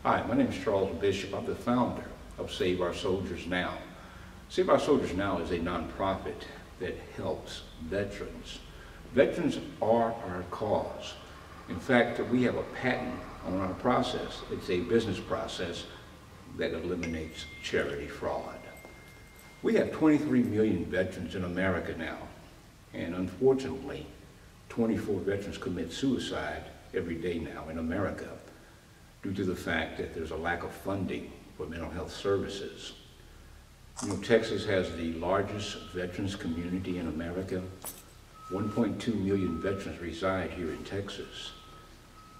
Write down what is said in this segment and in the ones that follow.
Hi, my name is Charles Bishop. I'm the founder of Save Our Soldiers Now. Save Our Soldiers Now is a nonprofit that helps veterans. Veterans are our cause. In fact, we have a patent on our process. It's a business process that eliminates charity fraud. We have 23 million veterans in America now, and unfortunately, 24 veterans commit suicide every day now in America, due to the fact that there's a lack of funding for mental health services. You know, Texas has the largest veterans community in America. 1.2 million veterans reside here in Texas,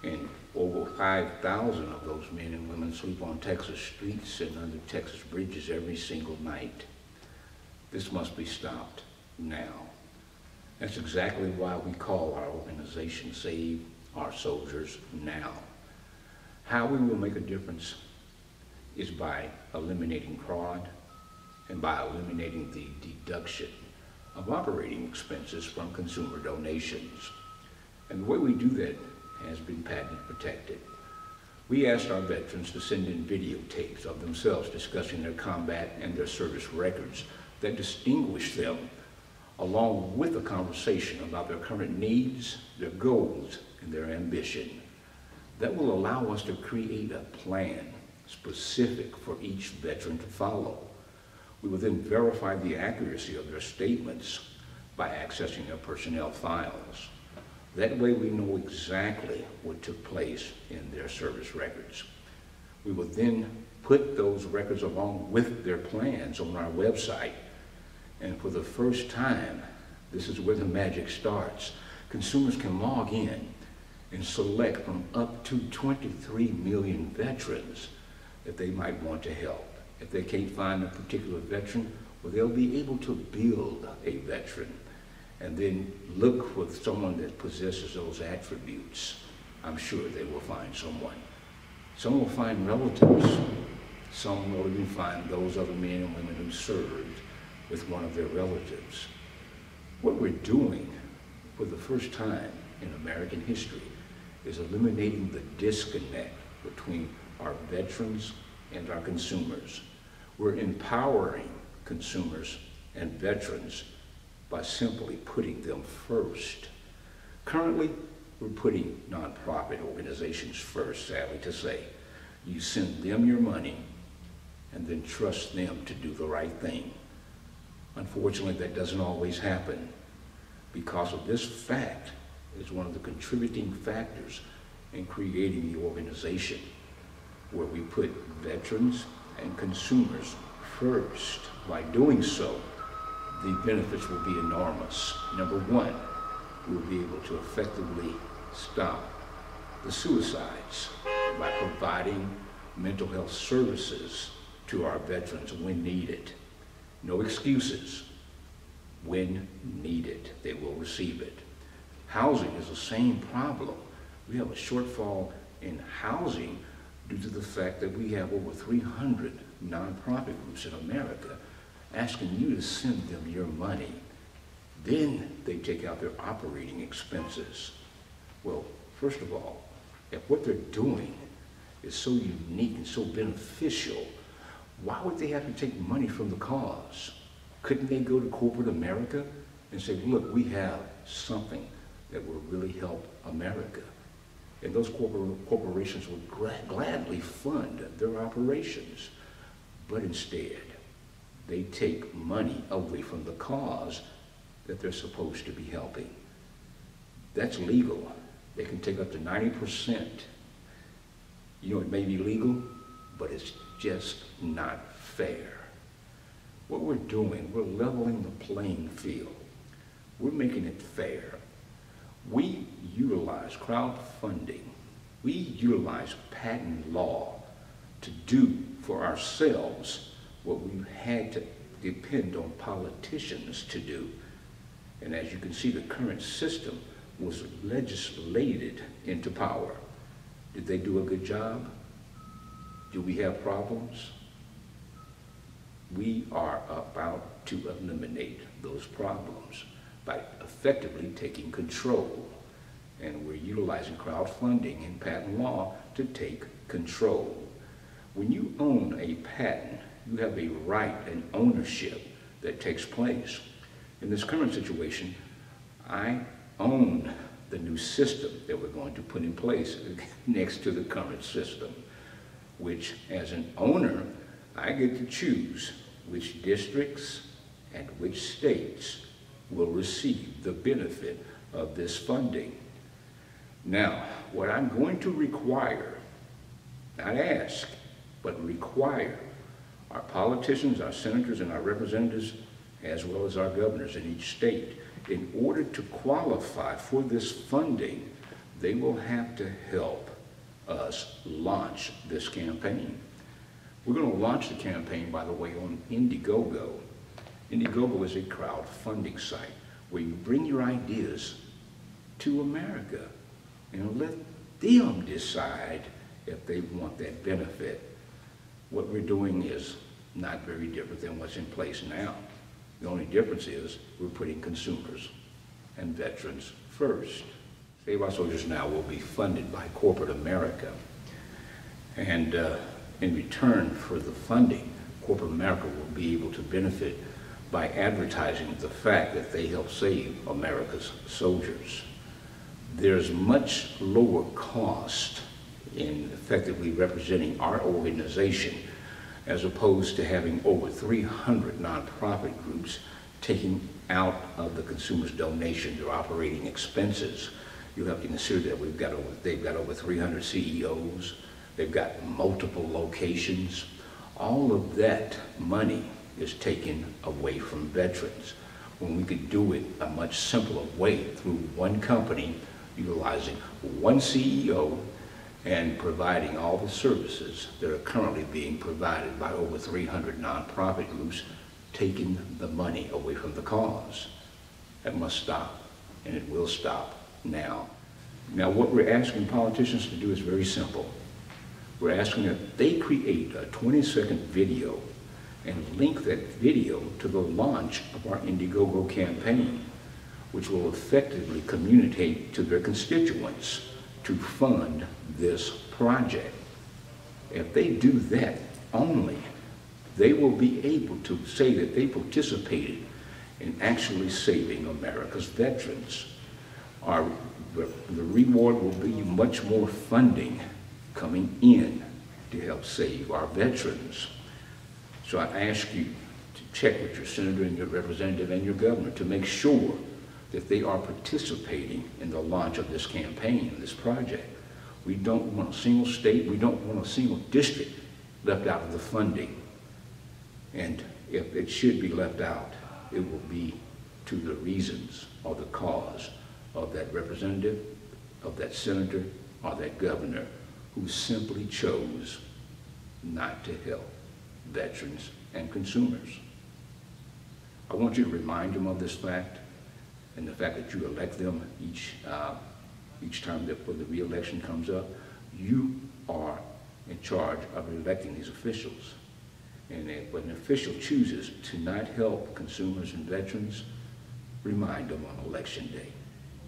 and over 5,000 of those men and women sleep on Texas streets and under Texas bridges every single night. This must be stopped now. That's exactly why we call our organization Save Our Soldiers Now. How we will make a difference is by eliminating fraud and by eliminating the deduction of operating expenses from consumer donations. And the way we do that has been patent protected. We asked our veterans to send in videotapes of themselves discussing their combat and their service records that distinguish them, along with a conversation about their current needs, their goals, and their ambition. That will allow us to create a plan specific for each veteran to follow. We will then verify the accuracy of their statements by accessing their personnel files. That way we know exactly what took place in their service records. We will then put those records along with their plans on our website. And for the first time, this is where the magic starts. Consumers can log in and select from up to 23 million veterans that they might want to help. If they can't find a particular veteran, well, they'll be able to build a veteran and then look for someone that possesses those attributes. I'm sure they will find someone. Some will find relatives. Some will even find those other men and women who served with one of their relatives. What we're doing for the first time in American history is eliminating the disconnect between our veterans and our consumers. We're empowering consumers and veterans by simply putting them first. Currently, we're putting nonprofit organizations first, sadly to say. You send them your money and then trust them to do the right thing. Unfortunately, that doesn't always happen. Because of this fact, is one of the contributing factors in creating the organization, where we put veterans and consumers first. By doing so, the benefits will be enormous. Number one, we'll be able to effectively stop the suicides by providing mental health services to our veterans when needed. No excuses. When needed, they will receive it. Housing is the same problem. We have a shortfall in housing due to the fact that we have over 300 nonprofit groups in America asking you to send them your money. Then they take out their operating expenses. Well, first of all, if what they're doing is so unique and so beneficial, why would they have to take money from the cause? Couldn't they go to corporate America and say, look, we have something that will really help America? And those corporations would gladly fund their operations. But instead, they take money away from the cause that they're supposed to be helping. That's legal. They can take up to 90%. You know, it may be legal, but it's just not fair. What we're doing, we're leveling the playing field. We're making it fair. We utilize crowdfunding. We utilize patent law to do for ourselves what we've had to depend on politicians to do. And as you can see, the current system was legislated into power. Did they do a good job? Do we have problems? We are about to eliminate those problems by effectively taking control. And we're utilizing crowdfunding and patent law to take control. When you own a patent, you have a right and ownership that takes place. In this current situation, I own the new system that we're going to put in place next to the current system, which as an owner, I get to choose which districts and which states will receive the benefit of this funding. Now, what I'm going to require, not ask, but require our politicians, our senators, and our representatives, as well as our governors in each state, in order to qualify for this funding, they will have to help us launch this campaign. We're going to launch the campaign, by the way, on Indiegogo. Indiegogo is a crowdfunding site where you bring your ideas to America and let them decide if they want that benefit. What we're doing is not very different than what's in place now. The only difference is we're putting consumers and veterans first. Save Our Soldiers Now will be funded by corporate America. And in return for the funding, corporate America will be able to benefit by advertising the fact that they help save America's soldiers. There's much lower cost in effectively representing our organization as opposed to having over 300 nonprofit groups taking out of the consumer's donation their operating expenses. You have to consider that they've got over 300 CEOs, they've got multiple locations. All of that money is taken away from veterans when we could do it a much simpler way through one company, utilizing one CEO and providing all the services that are currently being provided by over 300 nonprofit groups, taking the money away from the cause. That must stop, and it will stop now. Now, what we're asking politicians to do is very simple. We're asking that they create a 20-second video and link that video to the launch of our Indiegogo campaign, which will effectively communicate to their constituents to fund this project. If they do that only, they will be able to say that they participated in actually saving America's veterans. The reward will be much more funding coming in to help save our veterans. So I ask you to check with your senator and your representative and your governor to make sure that they are participating in the launch of this campaign, this project. We don't want a single state, we don't want a single district left out of the funding. And if it should be left out, it will be to the reasons or the cause of that representative, of that senator, or that governor who simply chose not to help veterans and consumers. I want you to remind them of this fact, and the fact that you elect them each time that the re-election comes up. You are in charge of electing these officials. And when an official chooses to not help consumers and veterans, remind them on election day.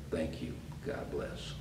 Thank you. God bless.